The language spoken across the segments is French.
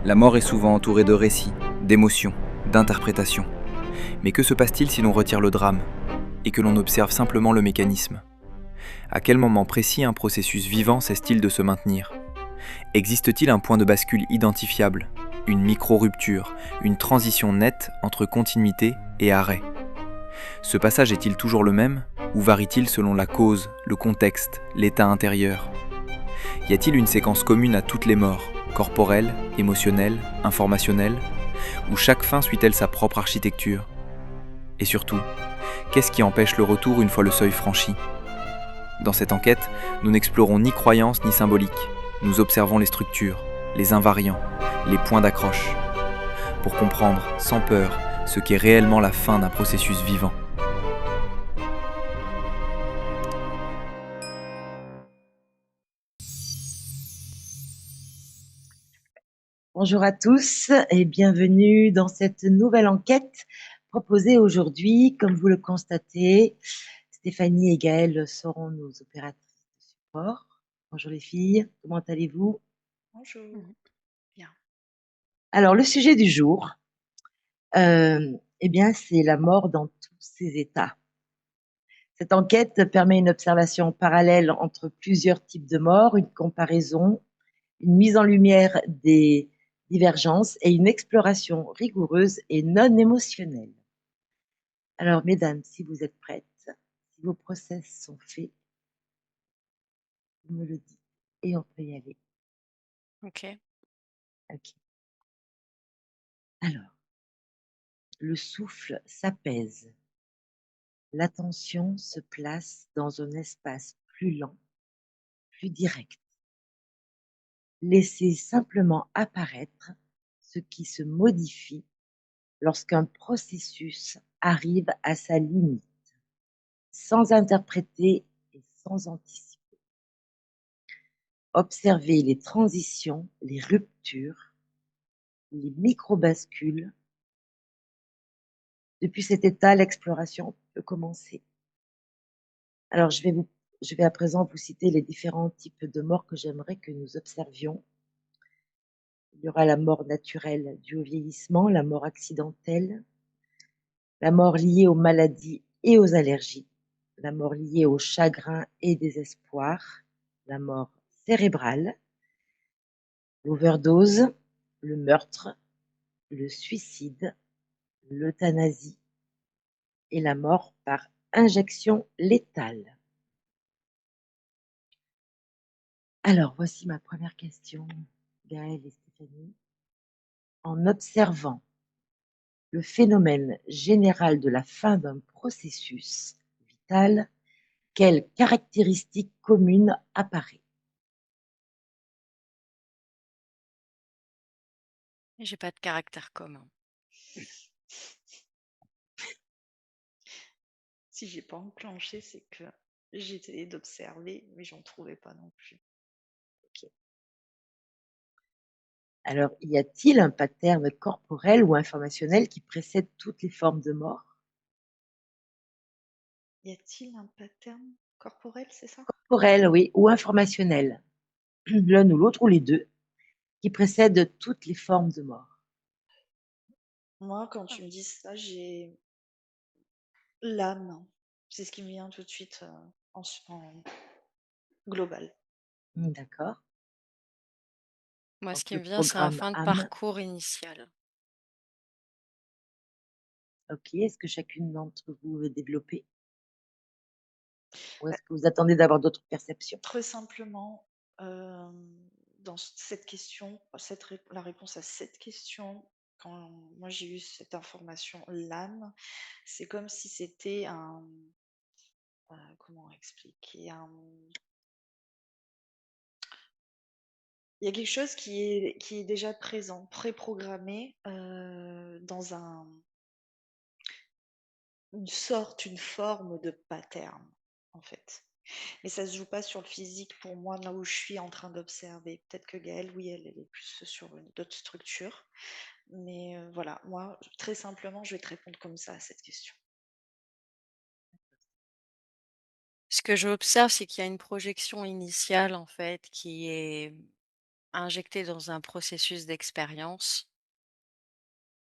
La mort est souvent entourée de récits, d'émotions, d'interprétations. Mais que se passe-t-il si l'on retire le drame et que l'on observe simplement le mécanisme? À quel moment précis un processus vivant cesse-t-il de se maintenir? Existe-t-il un point de bascule identifiable, une micro-rupture, une transition nette entre continuité et arrêt? Ce passage est-il toujours le même ou varie-t-il selon la cause, le contexte, l'état intérieur? Y a-t-il une séquence commune à toutes les morts, corporelles, émotionnelles, informationnelles, où chaque fin suit-elle sa propre architecture? Et surtout, qu'est-ce qui empêche le retour une fois le seuil franchi? Dans cette enquête, nous n'explorons ni croyance ni symbolique. Nous observons les structures, les invariants, les points d'accroche, pour comprendre, sans peur, ce qu'est réellement la fin d'un processus vivant. Bonjour à tous et bienvenue dans cette nouvelle enquête proposée aujourd'hui. Comme vous le constatez, Stéphanie et Gaëlle seront nos opératrices de support. Bonjour les filles, comment allez-vous? Bonjour. Bien. Alors le sujet du jour, c'est la mort dans tous ses états. Cette enquête permet une observation parallèle entre plusieurs types de morts, une comparaison, une mise en lumière des divergences et une exploration rigoureuse et non émotionnelle. Alors, mesdames, si vous êtes prêtes, si vos process sont faits, vous me le dites et on peut y aller. OK. Ok. Alors, le souffle s'apaise, l'attention se place dans un espace plus lent, plus direct. Laissez simplement apparaître ce qui se modifie lorsqu'un processus arrive à sa limite, sans interpréter et sans anticiper. Observez les transitions, les ruptures, les micro-bascules. Depuis cet état, l'exploration peut commencer. Alors, je vais à présent vous citer les différents types de morts que j'aimerais que nous observions. Il y aura la mort naturelle due au vieillissement, la mort accidentelle, la mort liée aux maladies et aux allergies, la mort liée au chagrin et désespoir, la mort cérébrale, l'overdose, le meurtre, le suicide, l'euthanasie et la mort par injection létale. Alors, voici ma première question, Gaëlle et Stéphanie. En observant le phénomène général de la fin d'un processus vital, quelle caractéristique commune apparaît? J'ai pas de caractère commun. Si j'ai pas enclenché, c'est que j'ai essayé d'observer, mais j'en trouvais pas non plus. Ok. Alors, y a-t-il un pattern corporel ou informationnel qui précède toutes les formes de mort? Y a-t-il un pattern corporel, c'est ça? Corporel, oui, ou informationnel, l'un ou l'autre ou les deux, qui précèdent toutes les formes de mort. Moi, quand tu me dis ça, j'ai l'âme. C'est ce qui me vient tout de suite en global. D'accord. Moi, ce Donc, qui le me vient, c'est un programme fin de âme. parcours initial. Ok. Est-ce que chacune d'entre vous veut développer? Ou Bah, est-ce que vous attendez d'avoir d'autres perceptions? très simplement, dans cette question, la réponse à cette question, quand moi j'ai eu cette information, l'âme, c'est comme si c'était comment expliquer? Il y a quelque chose qui est déjà présent, préprogrammé, dans une forme de pattern, en fait. Mais ça se joue pas sur le physique pour moi, là où je suis en train d'observer. Peut-être que Gaëlle, oui, elle est plus sur d'autres structures. Mais voilà, moi, très simplement, je vais te répondre comme ça à cette question. Ce que j'observe, c'est qu'il y a une projection initiale, en fait, qui est injecté dans un processus d'expérience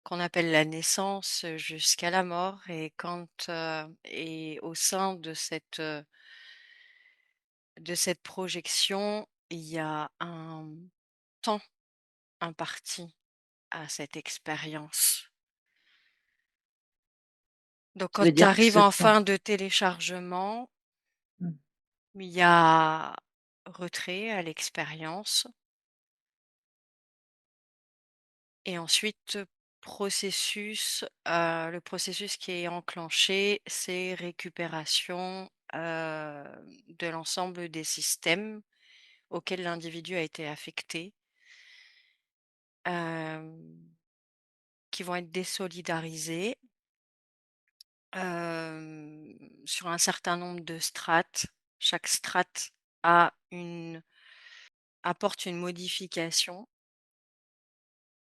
qu'on appelle la naissance jusqu'à la mort et au sein de cette projection, il y a un temps imparti à cette expérience. Donc Tu quand veux tu dire que arrives ce en temps fin de téléchargement, mmh, il y a retrait à l'expérience et ensuite le processus qui est enclenché, c'est récupération, de l'ensemble des systèmes auxquels l'individu a été affecté, hem, qui vont être désolidarisés, sur un certain nombre de strates. Chaque strate a une apporte une modification,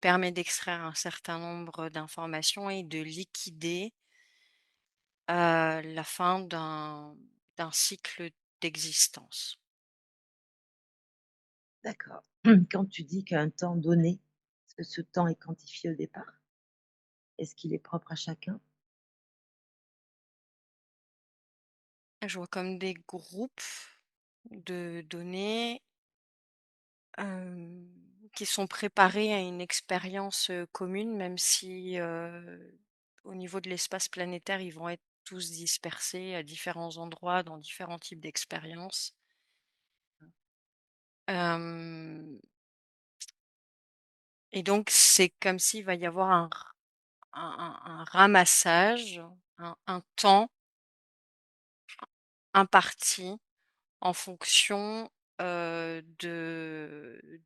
permet d'extraire un certain nombre d'informations et de liquider, la fin d'un cycle d'existence. d'accord. Quand tu dis qu'un temps donné, est-ce que ce temps est quantifié au départ? Est-ce qu'il est propre à chacun? Je vois comme des groupes de données, hem, qui sont préparés à une expérience, commune, même si, au niveau de l'espace planétaire, ils vont être tous dispersés à différents endroits, dans différents types d'expériences. Hem Et donc c'est comme s'il va y avoir un ramassage, un temps imparti en fonction, de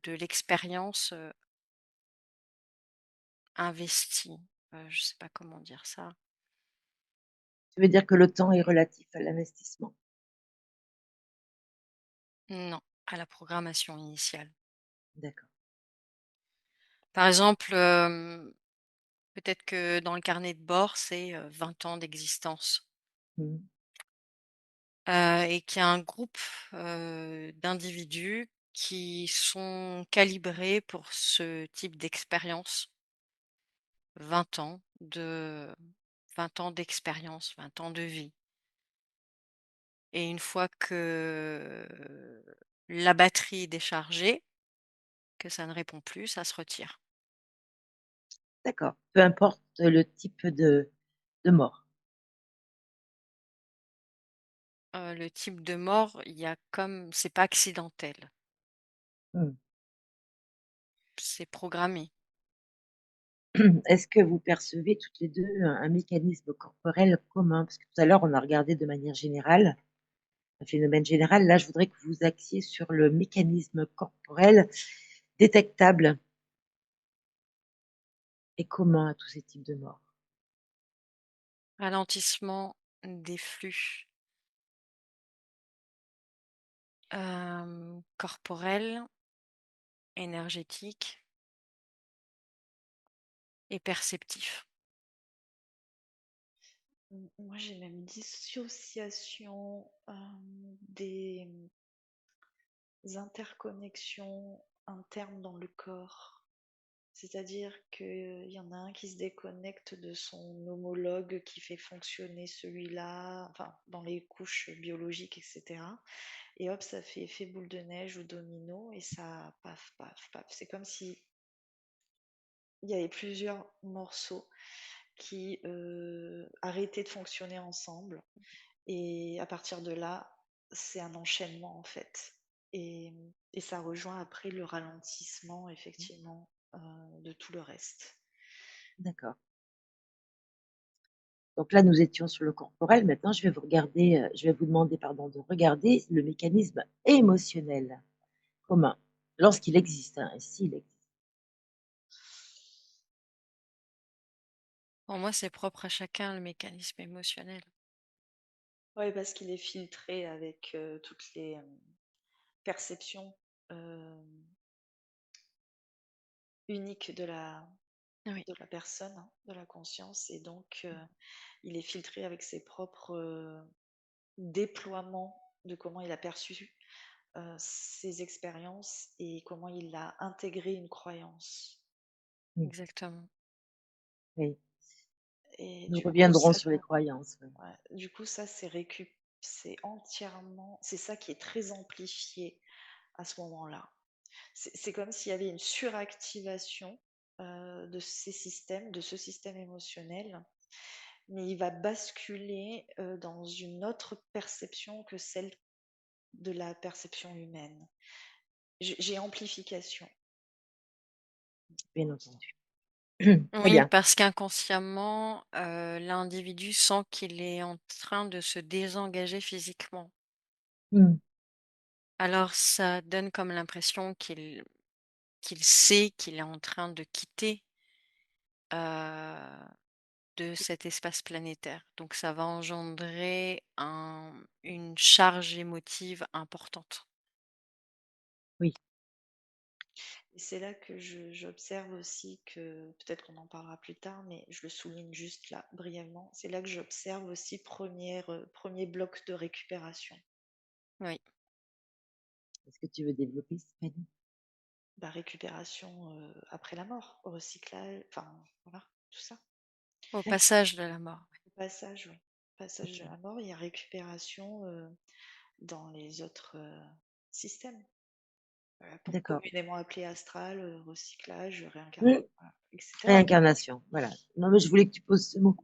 l'expérience, investie. Je sais pas comment dire ça. Tu veux dire que le temps est relatif à l'investissement? Non, à la programmation initiale. D'accord. Par exemple, peut-être que dans le carnet de bord, c'est, 20 ans d'existence, Mmh. et qu'il y a un groupe, d'individus qui sont calibrés pour ce type d'expérience. 20 ans de 20 ans d'expérience, 20 ans de vie et une fois que la batterie est déchargée, que ça ne répond plus, ça se retire. D'accord. Peu importe le type de mort. Le type de mort, il y a comme c'est pas accidentel, Mmh. c'est programmé. Est-ce que vous percevez toutes les 2 un mécanisme corporel commun? Parce que tout à l'heure, on a regardé de manière générale, un phénomène général. Là, je voudrais que vous axiez sur le mécanisme corporel détectable et commun à tous ces types de morts. Ralentissement des flux, corporels, énergétiques et perceptifs. Moi, j'ai même dissociation des interconnexions internes dans le corps. C'est-à-dire qu'il y en a un qui se déconnecte de son homologue qui fait fonctionner celui-là, enfin, dans les couches biologiques, etc. Et hop, ça fait effet boule de neige ou domino, et ça, paf, paf, paf. C'est comme si il y avait plusieurs morceaux qui arrêtaient de fonctionner ensemble. Et à partir de là, c'est un enchaînement en fait. Et, et ça rejoint après le ralentissement, effectivement, de tout le reste. D'accord. Donc là, nous étions sur le corporel. Maintenant, je vais vous demander, pardon, de regarder le mécanisme émotionnel commun, lorsqu'il existe, hein, et s'il existe. Pour moi, c'est propre à chacun le mécanisme émotionnel. Oui, parce qu'il est filtré avec toutes les perceptions euh, uniques Oui. de la personne, hein, de la conscience, et donc il est filtré avec ses propres déploiements de comment il a perçu ses expériences et comment il a intégré une croyance. Mmh. Exactement. Oui, Et nous du coup, reviendrons ça, sur les croyances, ouais. ouais, du coup, ça c'est entièrement, c'est ça qui est très amplifié à ce moment-là. C'est comme s'il y avait une suractivation de ces systèmes, de ce système émotionnel, mais il va basculer dans une autre perception que celle de la perception humaine. J'ai amplification. Bien entendu. Très Oui, bien. parce qu'inconsciemment, l'individu sent qu'il est en train de se désengager physiquement. Mmh. Alors ça donne comme l'impression qu'il sait qu'il est en train de quitter, heu, de cet espace planétaire. Donc ça va engendrer une charge émotive importante. Oui, Et c'est là que j'observe aussi que, peut-être qu'on en parlera plus tard, mais je le souligne juste là, brièvement, c'est là que j'observe aussi premier bloc de récupération. Oui. est-ce que tu veux développer, Stéphanie? Bah, récupération après la mort, recyclage, enfin voilà, tout ça. Au D'accord, passage de la mort. Au passage, oui. Passage de OK. la mort, il y a récupération dans les autres systèmes, D'accord. communément appelé astral, recyclage, Mmh. réincarnation, voilà, etc. Réincarnation, voilà. Non, mais je voulais que tu poses ce mot.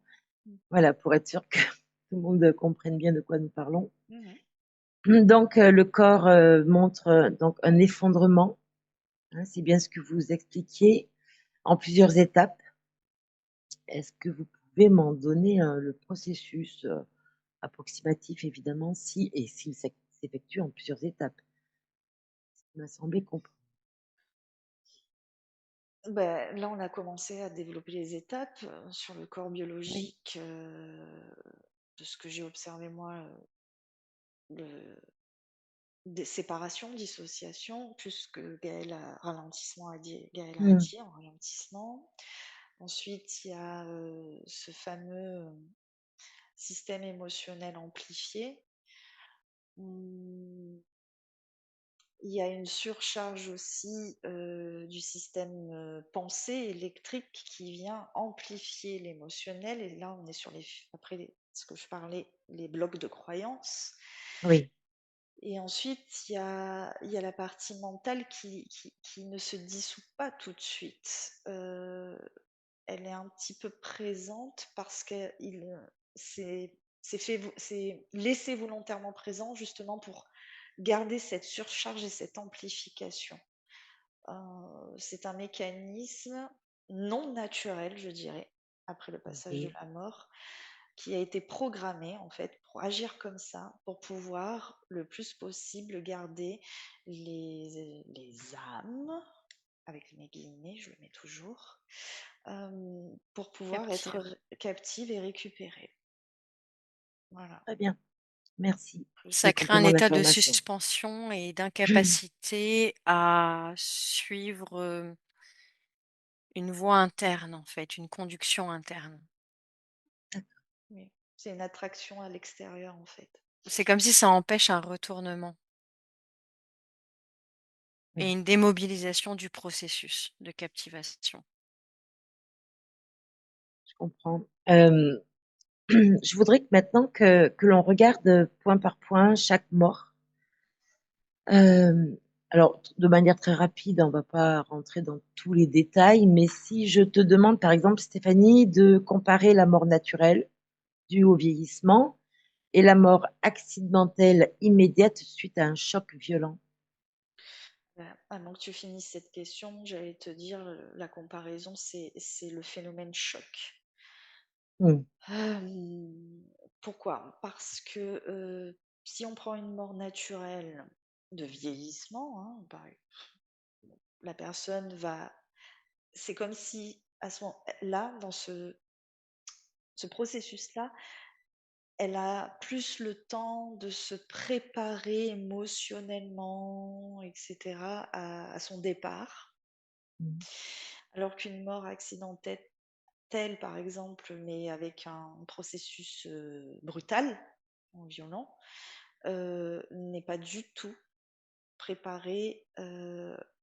Mm. Voilà, pour être sûr que tout le monde comprenne bien de quoi nous parlons. Mhm. Donc, le corps montre donc un effondrement, hein, c'est bien ce que vous expliquiez, en plusieurs étapes. Est-ce que vous pouvez m'en donner le processus approximatif, évidemment, si et s'il s'effectue en plusieurs étapes? Il m'a semblé comprendre. Ben, là, on a commencé à développer les étapes sur le corps Oui. biologique, de ce que j'ai observé moi, des séparations, dissociations, plus que Gaël a Mmh. dit en ralentissement. Ensuite, il y a ce fameux système émotionnel amplifié. Hum, Il y a une surcharge aussi du système pensée électrique qui vient amplifier l'émotionnel. Et là, on est sur après ce que je parlais, les blocs de croyances. Oui. Et ensuite, il y a la partie mentale qui ne se dissout pas tout de suite. Elle est un petit peu présente parce que c'est laissé volontairement présent justement pour garder cette surcharge et cette amplification. C'est un mécanisme non naturel, je dirais, après le passage de Oui. la mort, qui a été programmé en fait pour agir comme ça, pour pouvoir le plus possible garder les âmes, avec mes guillemets, je le mets toujours, pour pouvoir être Captive. captive et récupérée. Voilà. Très bien. Merci pour Plus ces Ça crée un compléments état de d'information. suspension et d'incapacité à suivre, une voie interne en fait, une conduction interne. oui. C'est une attraction à l'extérieur en fait. C'est comme si ça empêche un retournement et Oui, une démobilisation du processus de captivation. je comprends. Je voudrais que maintenant que l'on regarde point par point chaque mort. Alors, de manière très rapide, on ne va pas rentrer dans tous les détails, mais si je te demande, par exemple, Stéphanie, de comparer la mort naturelle due au vieillissement et la mort accidentelle immédiate suite à un choc violent. Avant que tu finisses cette question, j'allais te dire, la comparaison, c'est le phénomène choc. Mmh, Pourquoi? Parce que si on prend une mort naturelle de vieillissement, hein, la personne va. C'est comme si, à ce moment-là, dans ce processus-là, elle a plus le temps de se préparer émotionnellement, etc., à son départ. mmh, Alors qu'une mort accidentelle, par exemple, mais avec un processus brutal, violent, n'est pas du tout. préparer,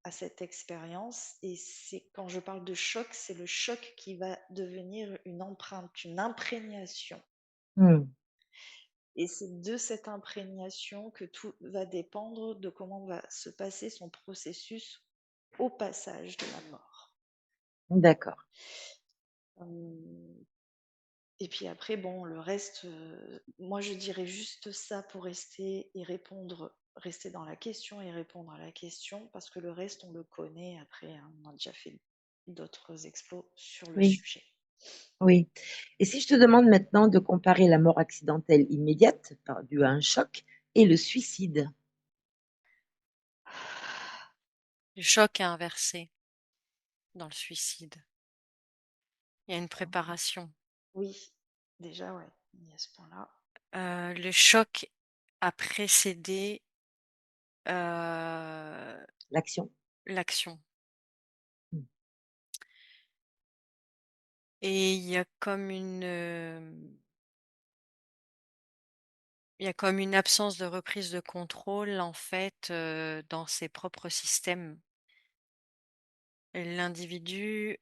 à cette expérience et c'est quand je parle de choc, c'est le choc qui va devenir une empreinte, une imprégnation Mmh. et c'est de cette imprégnation que tout va dépendre de comment va se passer son processus au passage de la mort. D'accord. Hem Et puis après, bon, le reste, moi je dirais juste ça pour rester dans la question et répondre à la question, parce que le reste, on le connaît après, hein, on a déjà fait d'autres expos sur le Oui, sujet. oui. Et si je te demande maintenant de comparer la mort accidentelle immédiate, due à un choc, et le suicide? Le choc est inversé dans le suicide. Il y a une préparation. Oui, déjà, ouais, il y a ce point-là. Le choc a précédé, L'action? l'action Mmh. et il y a comme une absence de reprise de contrôle, en fait, dans ses propres systèmes. L'individu,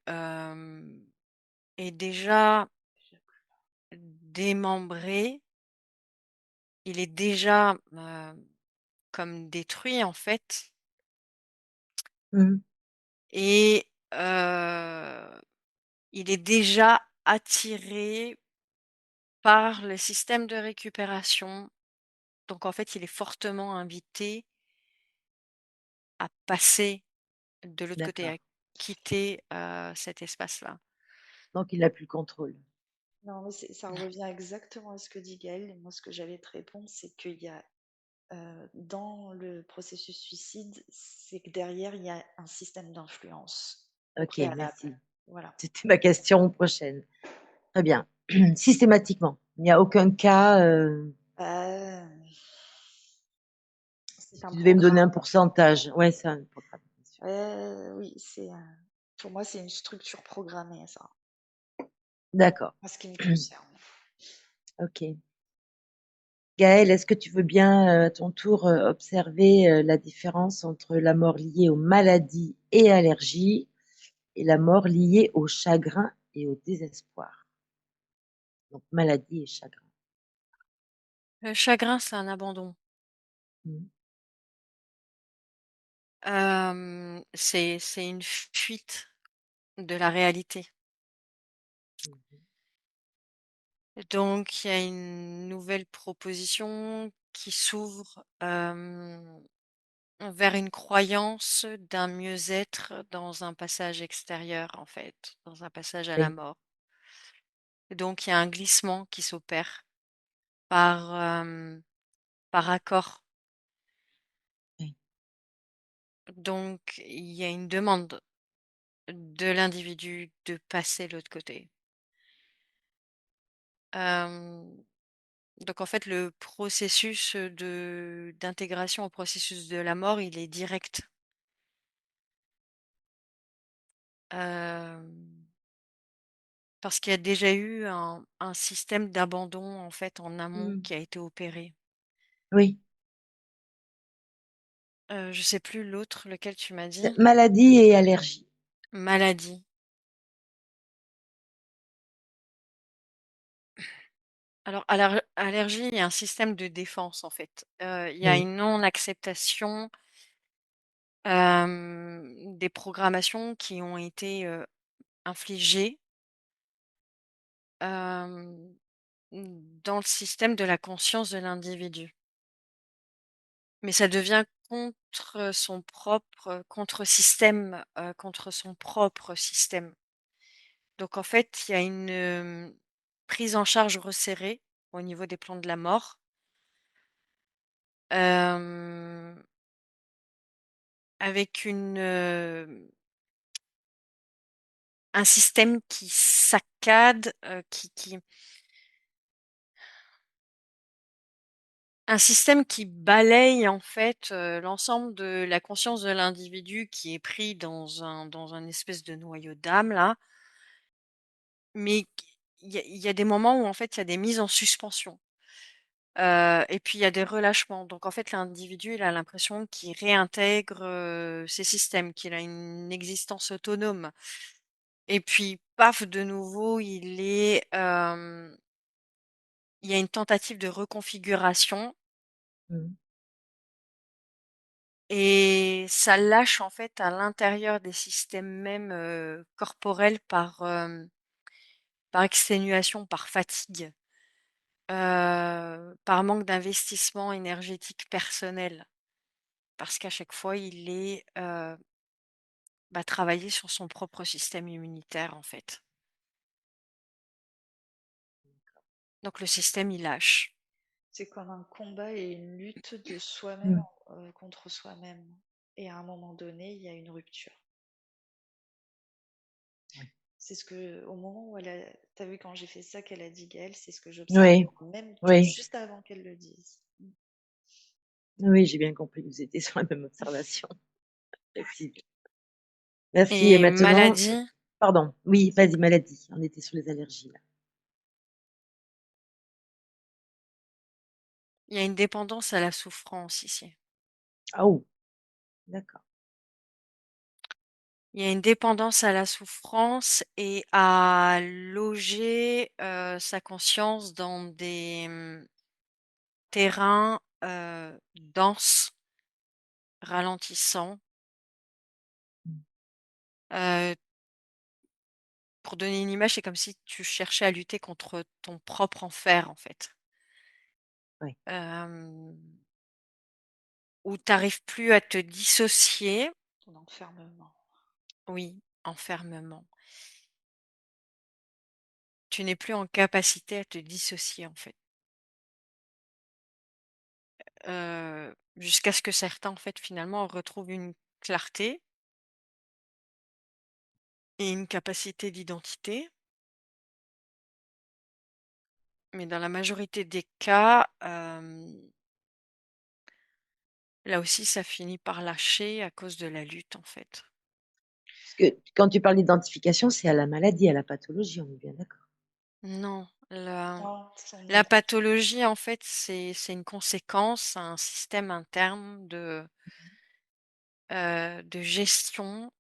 est déjà démembré, il est déjà, comme détruit, en fait Mmh. et il est déjà attiré par le système de récupération. Donc en fait, il est fortement invité à passer de l'autre côté, à D'accord. quitter, cet espace-là. Donc il n'a plus le contrôle. Non, mais ça revient exactement à ce que dit Gaëlle. Et moi, ce que j'allais te répondre, c'est qu'il y a, dans le processus suicide, c'est que derrière, il y a un système d'influence au OK, préalable. merci. Voilà. C'était ma question prochaine. Très bien. Systématiquement, il n'y a aucun cas, C'est si un tu devais me donner un programme. pourcentage. Ouais, c'est un programme, bien sûr. Oui, pour moi, c'est une structure programmée, ça, D'accord. en ce qui me concerne. OK. Gaëlle, est-ce que tu veux bien, à ton tour, observer, la différence entre la mort liée aux maladies et allergies et la mort liée au chagrin et au désespoir? Donc maladie et chagrin. Le chagrin, c'est un abandon. Mmh. C'est une fuite de la réalité. Mmh mh. Donc il y a une nouvelle proposition qui s'ouvre, vers une croyance d'un mieux-être dans un passage extérieur, en fait, dans un passage à la Oui, mort. Donc il y a un glissement qui s'opère par, par accord. oui, Donc il y a une demande de l'individu de passer de l'autre côté. Hem, donc en fait, le processus, de d'intégration au processus de la mort, il est direct. Hem, parce qu'il y a déjà eu un système d'abandon, en fait, en amont mmh. qui a été opéré. Oui, Je sais plus l'autre, lequel tu m'as dit? c'est maladie et allergie. Maladie. Alors allergie, il y a un système de défense, en fait. Il y a Oui, une non-acceptation, des programmations qui ont été, infligées, hem, dans le système de la conscience de l'individu. Mais ça devient contre son propre contre-système, contre son propre système. Donc en fait, il y a une, prise en charge resserrée au niveau des plans de la mort, hem, avec un système qui saccade, qui un système qui balaye en fait, l'ensemble de la conscience de l'individu qui est pris dans un espèce de noyau d'âme là, mais il y a des moments où en fait il y a des mises en suspension. Et puis il y a des relâchements. Donc en fait, l'individu, il a l'impression qu'il réintègre, ses systèmes, qu'il a une existence autonome et puis paf, de nouveau, il y a une tentative de reconfiguration Mmh. et ça lâche en fait à l'intérieur des systèmes même, corporels par exténuation, par fatigue, par manque d'investissement énergétique personnel. Parce qu'à chaque fois, travailler sur son propre système immunitaire, en fait. Donc le système, il lâche. C'est comme un combat et une lutte de soi-même Mmh. contre soi-même. Et à un moment donné, il y a une rupture. Oui. C'est ce que, au moment où t'as vu quand j'ai fait ça qu'elle a dit Gaëlle, c'est ce que j'observe Oui, en même temps, oui, juste avant qu'elle le dise. oui, j'ai bien compris, vous étiez sur la même observation, précise. Merci et Et maintenant maladie, pardon, oui, vas-y, maladie, on était sur les allergies là. il y a une dépendance à la souffrance ici. Ah oh! D'accord. Il y a une dépendance à la souffrance et à loger sa conscience dans des terrains denses, ralentissants. Mmh. Euh, pour donner une image, c'est comme si tu cherchais à lutter contre ton propre enfer, en fait. Oui, Hem, Où tu arrives plus à te dissocier. Ton enfermement. Oui, enfermement. Tu n'es plus en capacité à te dissocier, en fait. Jusqu'à ce que certains, en fait, finalement, retrouvent une clarté et une capacité d'identité. Mais dans la majorité des cas, là aussi, ça finit par lâcher à cause de la lutte, en fait. parce que quand tu parles d'identification, c'est à la maladie, à la pathologie, on est bien d'accord? Non, Non, son la être. pathologie, en fait, c'est une conséquence, un système interne de gestion,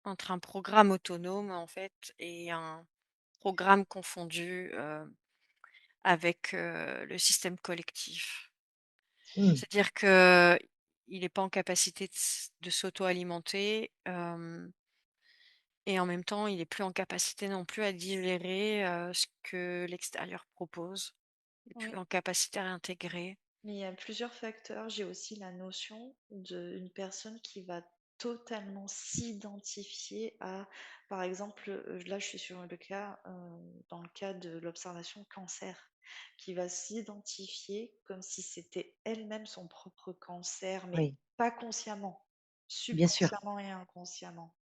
entre un programme autonome, en fait, et un programme confondu, avec, le système collectif. Mmh, C'est-à-dire qu'il est pas en capacité de s'auto-alimenter, et en même temps, il est plus en capacité non plus à digérer, ce que l'extérieur propose. Il est plus Oui. en capacité à intégrer. Mais il y a plusieurs facteurs. J'ai aussi la notion d'une personne qui va totalement s'identifier à, par exemple, là je suis sur le cas, dans le cas de l'observation cancer, qui va s'identifier comme si c'était elle-même son propre cancer, mais oui, pas consciemment, bien sûr. subconsciemment et inconsciemment.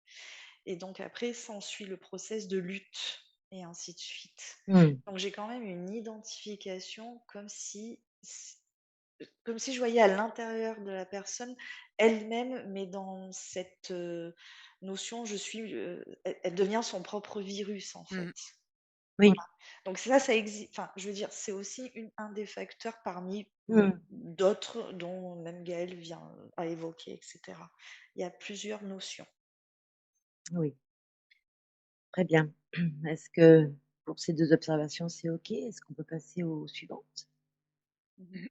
Et donc après, s'ensuit le process de lutte et ainsi de suite. Mmh, Donc j'ai quand même une identification comme si je voyais à l'intérieur de la personne elle-même, mais dans cette notion, elle devient son propre virus en fait. Mmh. Voilà. oui, Donc ça existe. Enfin, je veux dire, c'est aussi un des facteurs parmi mmh, d'autres dont même Gaël vient à évoquer, etc. Il y a plusieurs notions. oui, très bien. Est-ce que pour ces 2 observations, c'est OK? Est-ce qu'on peut passer aux suivantes? Mhm.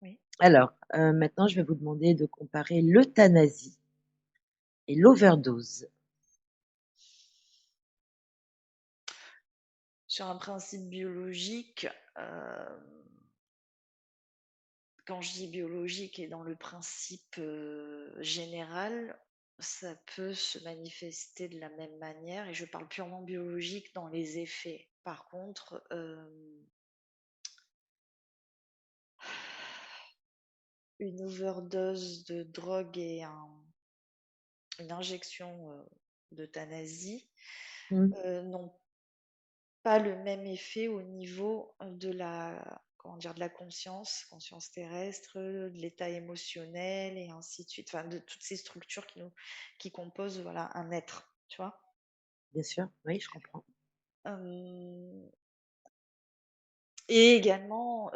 Oui. Alors, maintenant, je vais vous demander de comparer l'euthanasie et l'overdose. Sur un principe biologique, quand je dis biologique et dans le principe général, ça peut se manifester de la même manière, et je parle purement biologique dans les effets. Par contre, une overdose de drogue et une injection d'euthanasie Mmh, n'ont pas le même effet au niveau de comment dire, de la conscience terrestre, de l'état émotionnel et ainsi de suite, enfin de toutes ces structures qui composent voilà un être, tu vois. bien sûr, oui, je comprends. Euh, Et également,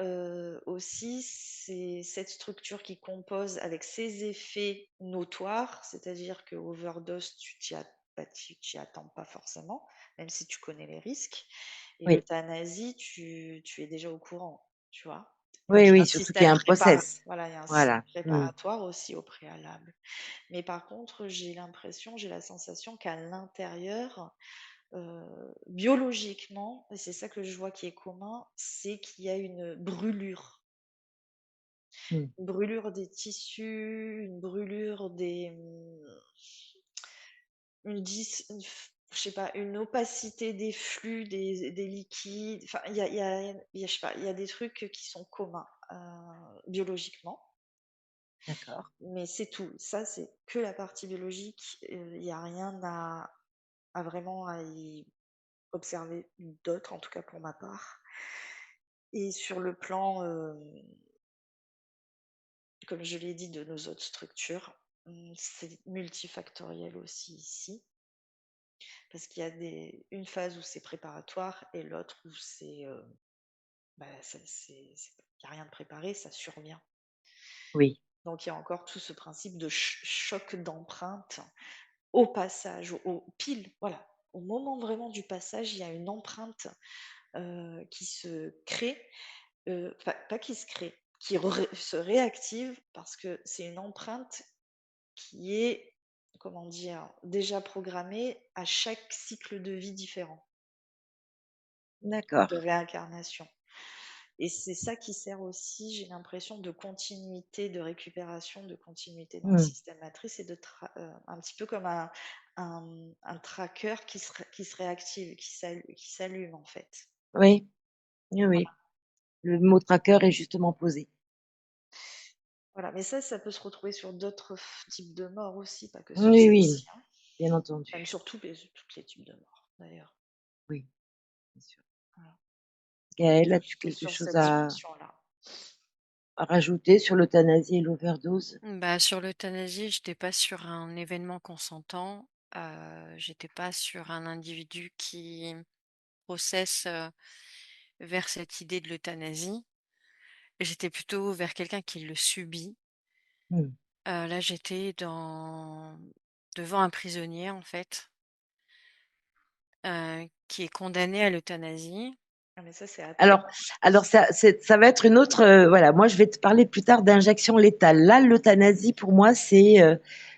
aussi, c'est cette structure qui compose avec ses effets notoires, c'est-à-dire que overdose, tu t'y attends pas forcément, même si tu connais les risques. Et Oui, l'euthanasie, tu es déjà au courant, tu vois? Donc oui, il y a oui, un surtout qu'il y système a un process. voilà, il y a un système Voilà. Mmh. préparatoire aussi au préalable. Mais par contre, j'ai la sensation qu'à l'intérieur, biologiquement, et c'est ça que je vois qui est commun, c'est qu'il y a Mmh. une brûlure des tissus, une brûlure des, je sais pas, une opacité des flux, des liquides. Enfin, je sais pas, il y a des trucs qui sont communs biologiquement, D'accord. mais c'est tout. Ça, c'est que la partie biologique. Il n'y a rien à vraiment à y observer d'autre, en tout cas pour ma part. Et sur le plan, comme je l'ai dit, de nos autres structures, c'est multifactoriel aussi ici, parce qu'il y a une phase où c'est préparatoire et l'autre où bah, il n'y a rien de préparé, ça survient. Oui. Donc il y a encore tout ce principe de choc d'empreinte au passage, pile, voilà. Au moment vraiment du passage, il y a une empreinte qui se crée, pas qui se crée, qui se réactive parce que c'est une empreinte qui est, comment dire, déjà programmée à chaque cycle de vie différent, D'accord. de réincarnation. Et c'est ça qui sert aussi, j'ai l'impression, de continuité, de récupération, de continuité dans le Mmh. système matrice et un petit peu comme un tracker qui se réactive, qui s'allume en fait. Oui, oui, oui. Le mot tracker est justement posé. Voilà, mais ça peut se retrouver sur d'autres types de morts aussi, pas que sur Oui, oui, celle-ci, hein. bien Même entendu. sur tous les types de morts, d'ailleurs. Oui, bien sûr. Voilà. Gaëlle, Sur, as-tu quelque sur chose cette dimension-là. à rajouter sur l'euthanasie et l'overdose? Bah, sur l'euthanasie, j'étais pas sur un événement consentant, j'étais pas sur un individu qui processe, vers cette idée de l'euthanasie. J'étais plutôt vers quelqu'un qui le subit. Mmh. Là, j'étais devant un prisonnier, en fait, qui est condamné à l'euthanasie. Ah, mais ça, c'est atroce. Alors alors ça va être une autre, voilà, moi je vais te parler plus tard d'injection létale. Là, l'euthanasie pour moi, c'est,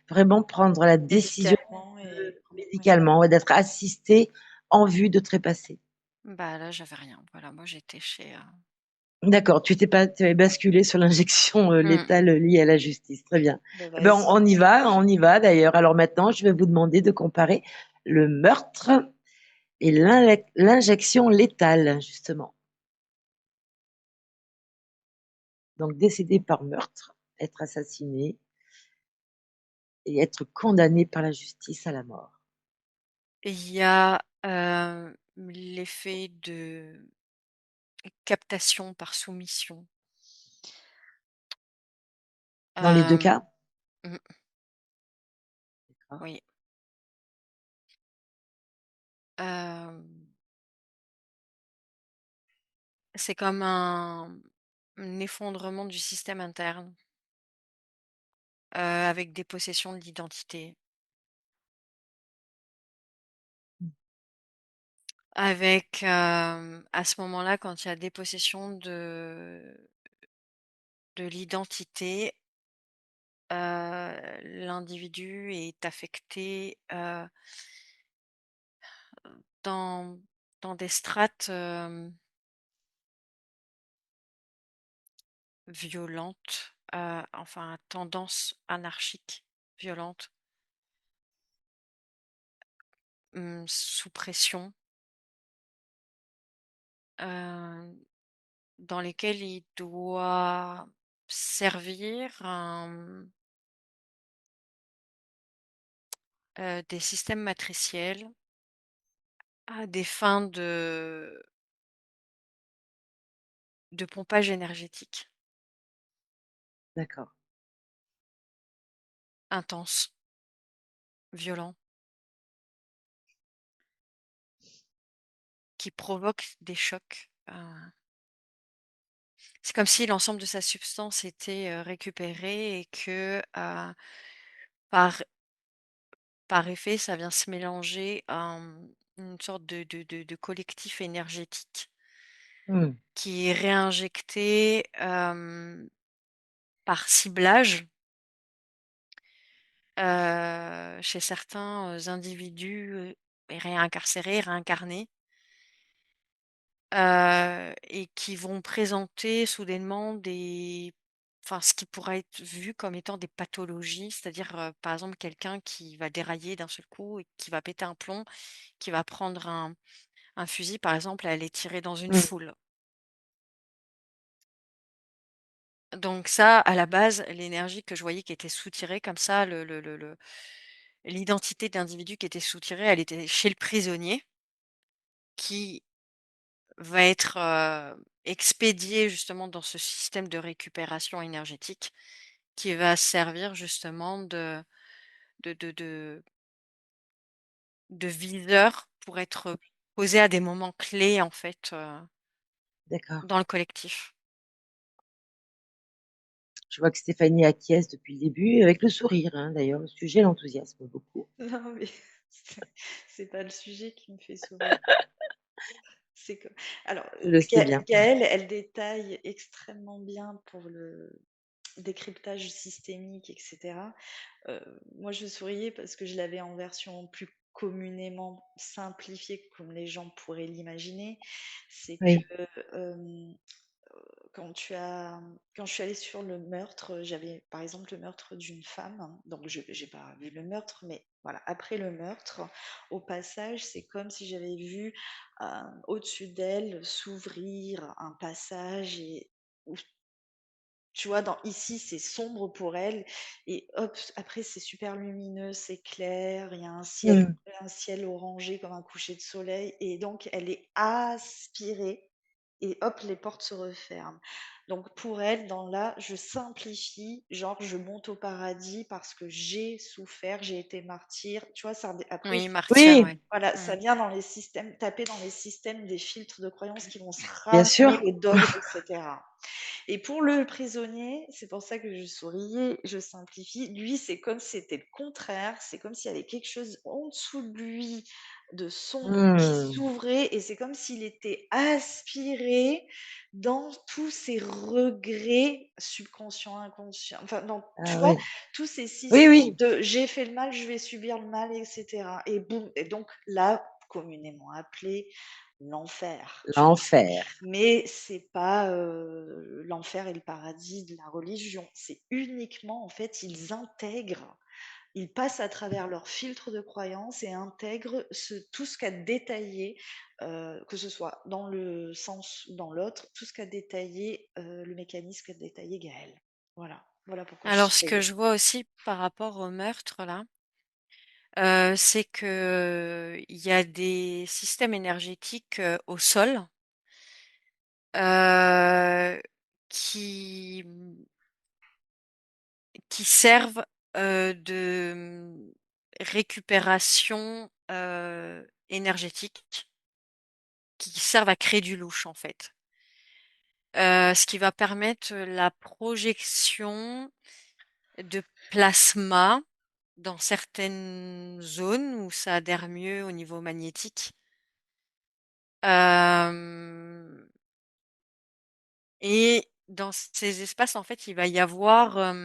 vraiment prendre la décision, Médicalement et oui. médicalement, ouais, d'être assisté en vue de trépasser. Bah, là, j'avais rien. Voilà, moi, j'étais chez, D'accord, tu avais basculé sur l'injection, mmh. létale, liée à la justice. Très bien. Bah, Eh ben, vas-y. on y va d'ailleurs. Alors maintenant, je vais vous demander de comparer le meurtre et l'injection létale, justement. Donc décéder par meurtre, être assassiné et être condamné par la justice à la mort. Il y a, l'effet de captation par soumission. Dans les 2 Hem, cas? mmh, D'accord. oui. Hem, c'est comme un effondrement du système interne, avec des possessions de l'identité, Mmh. avec, à ce moment-là, quand il y a dépossession de l'identité, l'individu est affecté, dans dans des strates, violentes, enfin à tendance anarchique, violente, sous pression, heu, dans lesquelles il doit servir des systèmes matriciels à des fins de pompage énergétique D'accord. intense, violent, qui provoque des chocs, C'est comme si l'ensemble de sa substance était, récupéré et que, par par effet, ça vient se mélanger à, une sorte de collectif énergétique Mmh. qui est réinjecté, par ciblage, chez certains, individus, réincarcérés, réincarnés, et qui vont présenter soudainement ce qui pourrait être vu comme étant des pathologies, c'est-à-dire, par exemple, quelqu'un qui va dérailler d'un seul coup et qui va péter un plomb, qui va prendre un fusil, par exemple, et aller tirer dans une Mmh. foule. Donc ça, à la base, l'énergie que je voyais qui était soutirée comme ça, l'identité d'individu qui était soutirée, elle était chez le prisonnier qui va être, expédié justement dans ce système de récupération énergétique qui va servir justement de de de de viseur pour être posé à des moments clés en fait, D'accord. dans le collectif. Je vois que Stéphanie acquiesce depuis le début, avec le sourire, hein, d'ailleurs. Le sujet l'enthousiasme beaucoup. Non, mais c'est c'est pas le sujet qui me fait sourire. C'est que alors, Je le sais bien. Gaëlle, elle détaille extrêmement bien pour le décryptage systémique et cetera. Moi, je souriais parce que je l'avais en version plus communément simplifiée, comme les gens pourraient l'imaginer. C'est Oui, que, hem quand je suis allée sur le meurtre, j'avais par exemple le meurtre d'une femme, hein, donc je j'ai pas vu le meurtre, mais voilà, après le meurtre, au passage, c'est comme si j'avais vu, au-dessus d'elle s'ouvrir un passage et où tu vois, dans ici, c'est sombre pour elle et hop, après c'est super lumineux, c'est clair, il y a mmh, un ciel orangé comme un coucher de soleil et donc elle est aspirée et hop, les portes se referment. Donc pour elle, dans là, je simplifie, genre je monte au paradis parce que j'ai souffert, j'ai été martyr. Tu vois, ça après Oui, ça martyr, oui, ouais. voilà, Mmh. ça vient dans les systèmes taper dans les systèmes des filtres de croyances qui vont se bien ramener sûr. les dogmes et cetera. Et pour le prisonnier, c'est pour ça que je souriais, je simplifie. Lui, c'est comme si c'était le contraire. C'est comme s'il y avait quelque chose en dessous de lui de sombre qui Mmh. s'ouvrait et c'est comme s'il était aspiré dans tous ses regrets subconscients, inconscients, enfin, dans, tu Ah vois, oui. tous ces Oui, systèmes oui, de j'ai fait le mal, je vais subir le mal, etc. Et boum. Et donc là, communément appelé l'enfer, tu vois. l'enfer. Mais c'est pas, l'enfer et le paradis de la religion. C'est uniquement, en fait, ils passent à travers leur filtre de croyance et intègrent tout ce qu'a détaillé, que ce soit dans le sens ou dans l'autre, tout ce qu'a détaillé, le mécanisme qu'a détaillé Gaël. Voilà, voilà pourquoi je Alors ce que souriais. je vois aussi par rapport au meurtre là, c'est que il y a des systèmes énergétiques, au sol, heu, qui, qui servent, récupération, énergétique, qui servent à créer du louche, en fait. Ce qui va permettre la projection de plasma dans certaines zones où ça adhère mieux au niveau magnétique. Hem Et dans ces espaces, en fait, il va y avoir,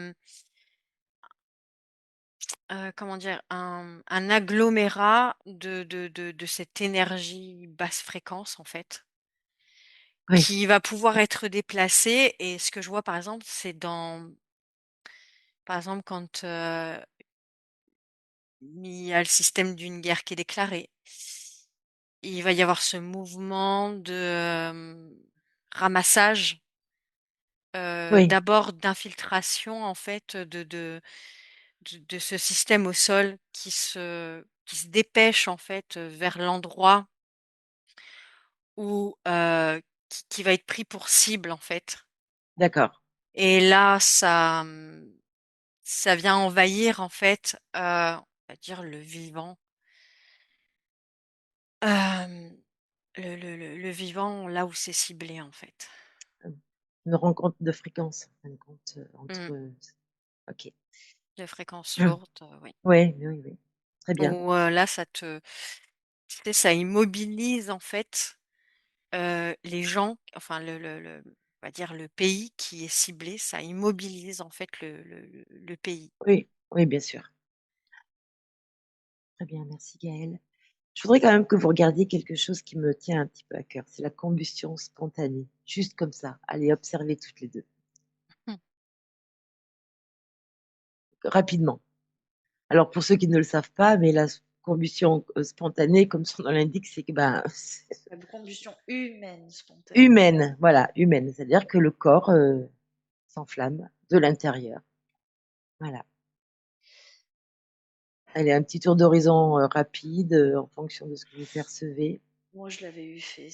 comment dire? Un agglomérat de cette énergie basse fréquence, en fait, Oui, qui va pouvoir être déplacée et ce que je vois, par exemple, c'est par exemple, quand, il y a le système d'une guerre qui est déclarée, il va y avoir ce mouvement de, ramassage, oui, d'abord d'infiltration, en fait, de ce système au sol qui se dépêche en fait, vers l'endroit où, qui va être pris pour cible en fait d'accord. et là ça vient envahir en fait, on va dire le vivant, hem, le vivant là où c'est ciblé en fait. Une rencontre de fréquences, en fin de compte, Mmh. entre, OK. De fréquences lourdes, oui. Oui, oui, oui. Très bien. Où, là, tu sais, ça immobilise, en fait, les gens, enfin on va dire le pays qui est ciblé, ça immobilise, en fait, le pays. Oui, oui, bien sûr. Très bien, merci Gaëlle. Je voudrais quand même que vous regardiez quelque chose qui me tient un petit peu à cœur, c'est la combustion spontanée. Juste comme ça, allez observer toutes les 2, Mmh. rapidement. Alors pour ceux qui ne le savent pas, mais la combustion, spontanée, comme son nom l'indique, c'est que, ben, c'est La combustion humaine spontanée. humaine, voilà, humaine. C'est-à-dire que le corps, s'enflamme de l'intérieur. Voilà. Allez, un petit tour d'horizon, rapide, en fonction de ce que vous percevez. Moi, je l'avais eu fait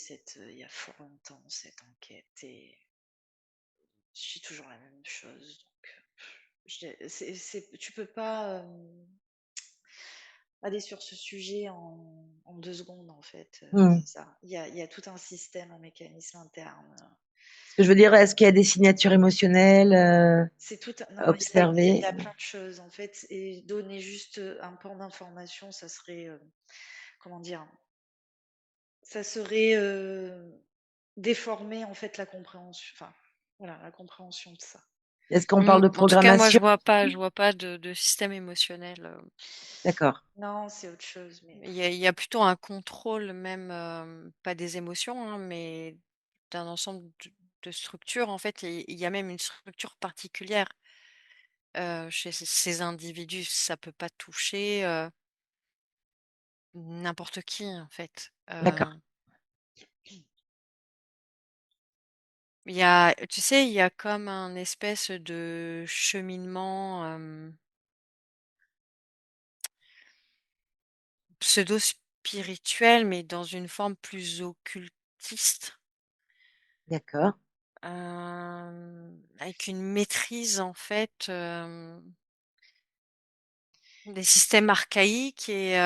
il y a fort longtemps, cette enquête, et je dis toujours la même chose. Donc, tu peux pas aller sur ce sujet en 2 secondes, en fait. Mmh. C'est ça. Il y a tout un système, un mécanisme interne. Ce que je veux dire, est-ce qu'il y a des signatures émotionnelles, C'est tout. à Non, il observer? y a plein de choses, en fait. Et donner juste un pan d'information, ça serait, comment dire, ça serait déformer, en fait, la compréhension. Enfin, voilà, la compréhension de ça. Est-ce qu'on parle de En tout cas, moi, programmation? je vois pas de système émotionnel. D'accord. Non, c'est autre chose, mais Il y a plutôt un contrôle même, pas des émotions, hein, mais d'un ensemble de structures. En fait, il y a même une structure particulière, chez ces individus. Ça peut pas toucher, n'importe qui, en fait. D'accord. Tu sais, il y a comme un espèce de cheminement, pseudo-spirituel, mais dans une forme plus occultiste. D'accord. Avec une maîtrise, en fait, des systèmes archaïques et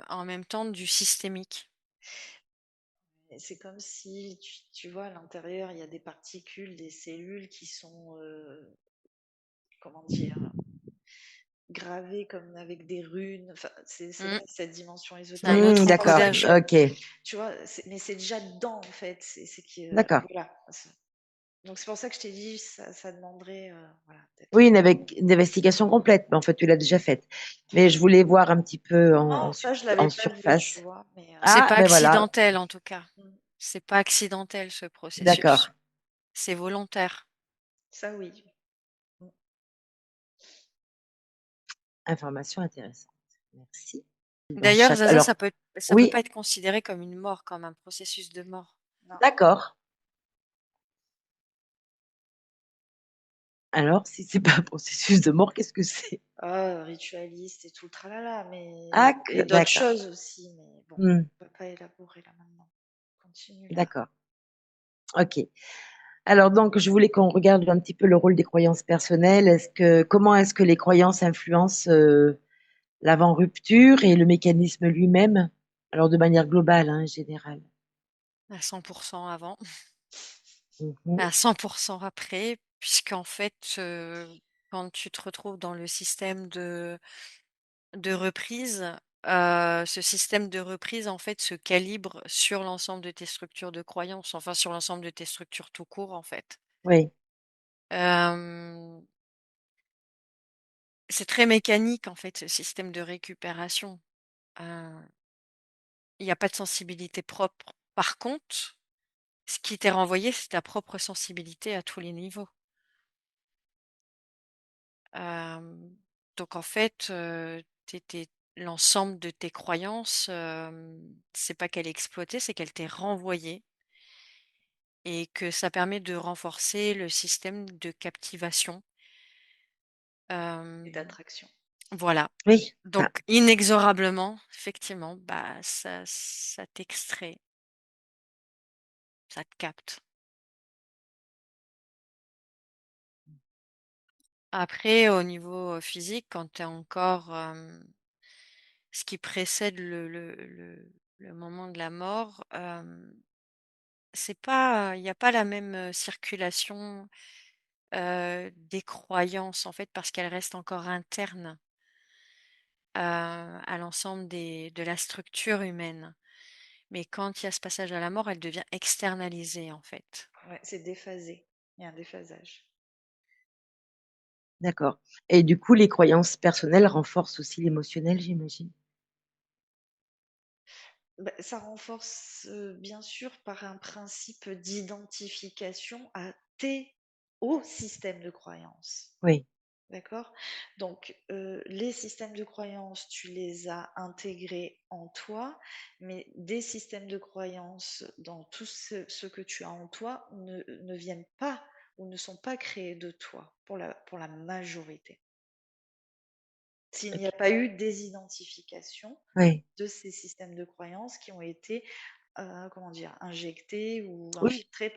en même temps du systémique. c'est comme si, tu vois, à l'intérieur, il y a des particules, des cellules qui sont, comment dire, gravées comme avec des runes. Enfin, c'est Mmh. là cette dimension C'est un ésotérique. Mmh, autre C'est pour ça d'accord. que, encodage. OK. tu vois, mais c'est déjà dedans, en fait. C'est que, D'accord. voilà. Donc c'est pour ça que je t'ai dit, ça demanderait, voilà, Oui, peut-être. une investigation complète, mais en fait, tu l'as déjà faite. Mais je voulais voir un petit peu Non, ça, je l'avais en pas vu, tu surface. vois, mais C'est Ah, pas ben voilà. accidentel, en tout cas. mm, C'est pas accidentel, ce D'accord. processus. C'est volontaire. ça, oui. Mm. Information intéressante. Merci. Dans D'ailleurs, chaque Zaza, alors ça peut oui, pas être considéré comme une mort, comme un processus de mort. Non. d'accord. Alors, si c'est pas un processus de mort, qu'est-ce que c'est? Ah, ritualiste et tout le tralala, Ah et que d'autres d'accord. choses aussi, mais bon, Mmh, on va pas élaborer là maintenant. Continue là. d'accord. OK. Alors donc, je voulais qu'on regarde un petit peu le rôle des croyances personnelles. Comment est-ce que les croyances influencent, l'avant-rupture et le mécanisme lui-même? Alors de manière globale, hein, générale. À 100% avant, Mmh. à 100% après, puisqu'en fait, quand tu te retrouves dans le système de reprise, ce système de reprise, en fait, se calibre sur l'ensemble de tes structures de croyances, enfin sur l'ensemble de tes structures tout court, en fait. Oui, Hem, c'est très mécanique, en fait, ce système de récupération. Heu, il y a pas de sensibilité propre. Par contre, ce qui t'est renvoyé, c'est ta propre sensibilité à tous les niveaux. Hem, donc en fait, l'ensemble de tes croyances, c'est pas qu'elle est exploitée, c'est qu'elle t'est renvoyée et que ça permet de renforcer le système de captivation. Et Hem, d'attraction. voilà. oui, enfin, Donc inexorablement, effectivement, bah, ça t'extrait, ça te capte. Après au niveau, physique, quand tu es encore, ce qui précède le moment de la mort, c'est pas, il n'y a pas la même circulation des croyances, en fait, parce qu'elles restent encore internes à l'ensemble de la structure humaine. Mais quand il y a ce passage à la mort, elle devient externalisée, en fait. Ouais, c'est déphasé. Il y a un déphasage. D'accord. Et du coup, les croyances personnelles renforcent aussi l'émotionnel, j'imagine? Bah, ça renforce, bien sûr par un principe d'identification au système de croyances. Oui, D'accord? Donc, les systèmes de croyances, tu les as intégrés en toi, mais des systèmes de croyances dans tout ce que tu as en toi ne viennent pas ou ne sont pas créés de toi pour la majorité. S'il n'y a OK. pas eu des identifications Oui. de ces systèmes de croyances qui ont été, comment dire? Injectés ou Oui, infiltrés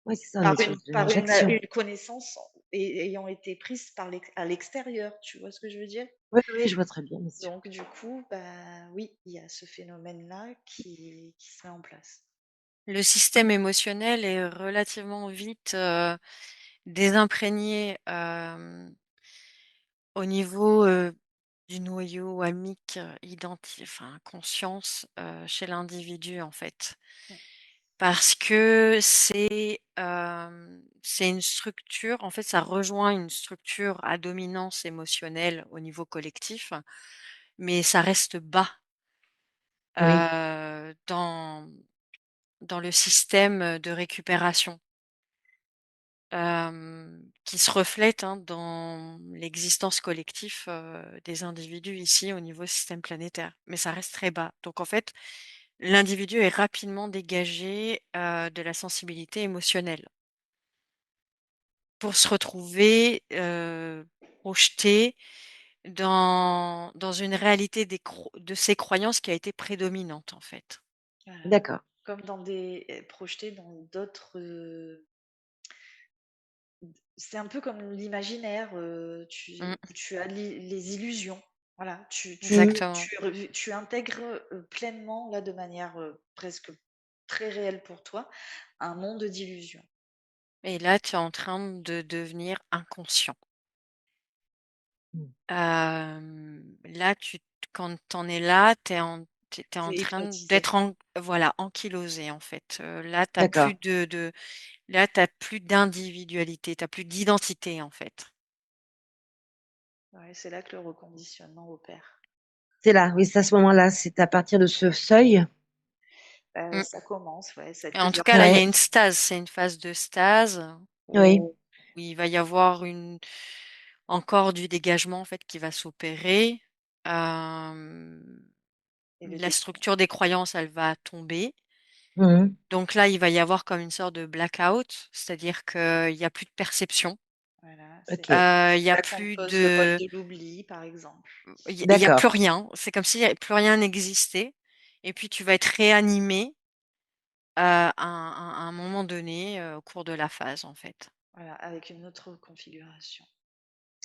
oui, c'est ça, on est sur de l'injection. une connaissance ayant été prise à l'extérieur, tu vois ce que je veux dire? Oui, oui, je vois très bien, bien sûr. Donc du coup, bah, oui, il y a ce phénomène-là qui se met en place. Le système émotionnel est relativement vite désimprégné au niveau du noyau amique, enfin conscience chez l'individu en fait. Mmh. Parce que c'est une structure, en fait, ça rejoint une structure à dominance émotionnelle au niveau collectif, mais ça reste bas Oui, dans le système de récupération. Qui se reflète, hein, dans l'existence collective, des individus ici au niveau système planétaire, mais ça reste très bas. Donc en fait, l'individu est rapidement dégagé, de la sensibilité émotionnelle pour se retrouver, projeté dans une réalité de ses croyances qui a été prédominante, en fait. Voilà. d'accord. Comme projeté dans d'autres, c'est un peu comme l'imaginaire, Mmh, tu as les illusions. Voilà, exactement. tu intègres, pleinement, là, de manière, presque très réelle pour toi, un monde d'illusions. Et là, tu es en train de devenir inconscient. Mmh. Là, quand tu en es là, tu en C'est train hypnotisé. d'être voilà, ankylosé, en fait. Là, tu plus D'accord. là, tu plus d'individualité, tu plus d'identité, en fait. Ouais, c'est là que le reconditionnement opère. C'est là, oui, c'est à ce moment-là, c'est à partir de ce seuil? Mmh. Ça commence, ouais, Et en tout c'est-à-dire cas, là, il y a Ouais, une stase, c'est une phase de stase oui. où il va y avoir encore du dégagement, en fait, qui va s'opérer. Hem, et le la déclin. structure des croyances, elle va tomber. Mmh. Donc là, il va y avoir comme une sorte de blackout, c'est-à-dire qu'il y a plus de perception, Voilà, OK, il y c'est a là qu'on plus pose le mode de de l'oubli, par exemple. il y a d'accord. plus rien. C'est comme si plus rien n'existait et puis tu vas être réanimé, à un moment donné, au cours de la phase, en fait. Voilà, avec une autre configuration.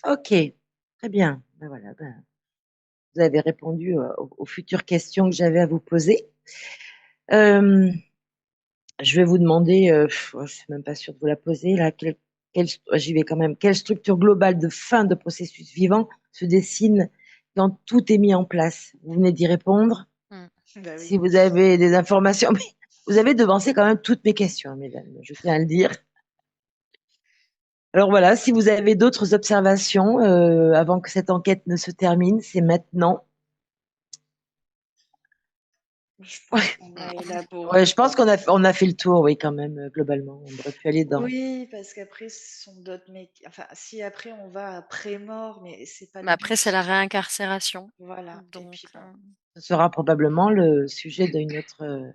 OK, très bien. Ben voilà, ben, vous avez répondu, aux futures questions que j'avais à vous poser. Hem, je vais vous demander, oh, je suis même pas sûre de vous la poser là, j'y vais quand même. Quelle structure globale de fin de processus vivant se dessine quand tout est mis en place? Vous venez d'y répondre. Mmh. Bah oui. Si vous avez des informations, mais vous avez devancé quand même toutes mes questions, mesdames, je tiens à le dire. Alors voilà, si vous avez d'autres observations, avant que cette enquête ne se termine, c'est maintenant. Je pense Ouais, qu'on a ouais, élaboré. je pense on a fait le tour, oui, quand même, globalement. On aurait pu aller dans Oui, parce qu'après, ce sont d'autres enfin, si après on va après-mort, mais c'est pas Mais le après, c'est but. la réincarcération, Voilà. Et donc puis bon. ce sera probablement le sujet d'une autre,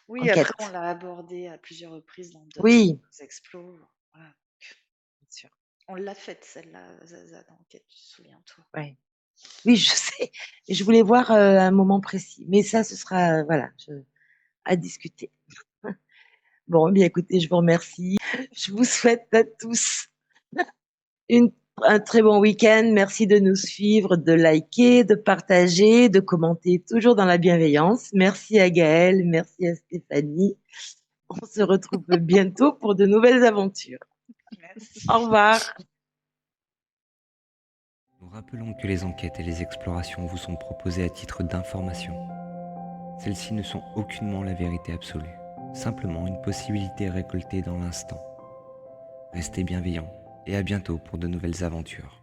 Oui, après, on enquête. l'a abordé à plusieurs reprises dans d'autres Oui, explos. Voilà. bien sûr, On l'a faite, celle-là, Zaza, d'enquête, souviens-toi. ouais. Oui, je sais, et je voulais voir, un moment précis, mais ça, ce sera, voilà, à discuter. Bon, eh bien écoutez, je vous remercie. Je vous souhaite à tous une un très bon week-end. Merci de nous suivre, de liker, de partager, de commenter, toujours dans la bienveillance. Merci à Gaëlle, merci à Stéphanie. On se retrouve bientôt pour de nouvelles aventures. Merci. Au revoir. Nous rappelons que les enquêtes et les explorations vous sont proposées à titre d'information. Celles-ci ne sont aucunement la vérité absolue, simplement une possibilité récoltée dans l'instant. Restez bienveillants et à bientôt pour de nouvelles aventures.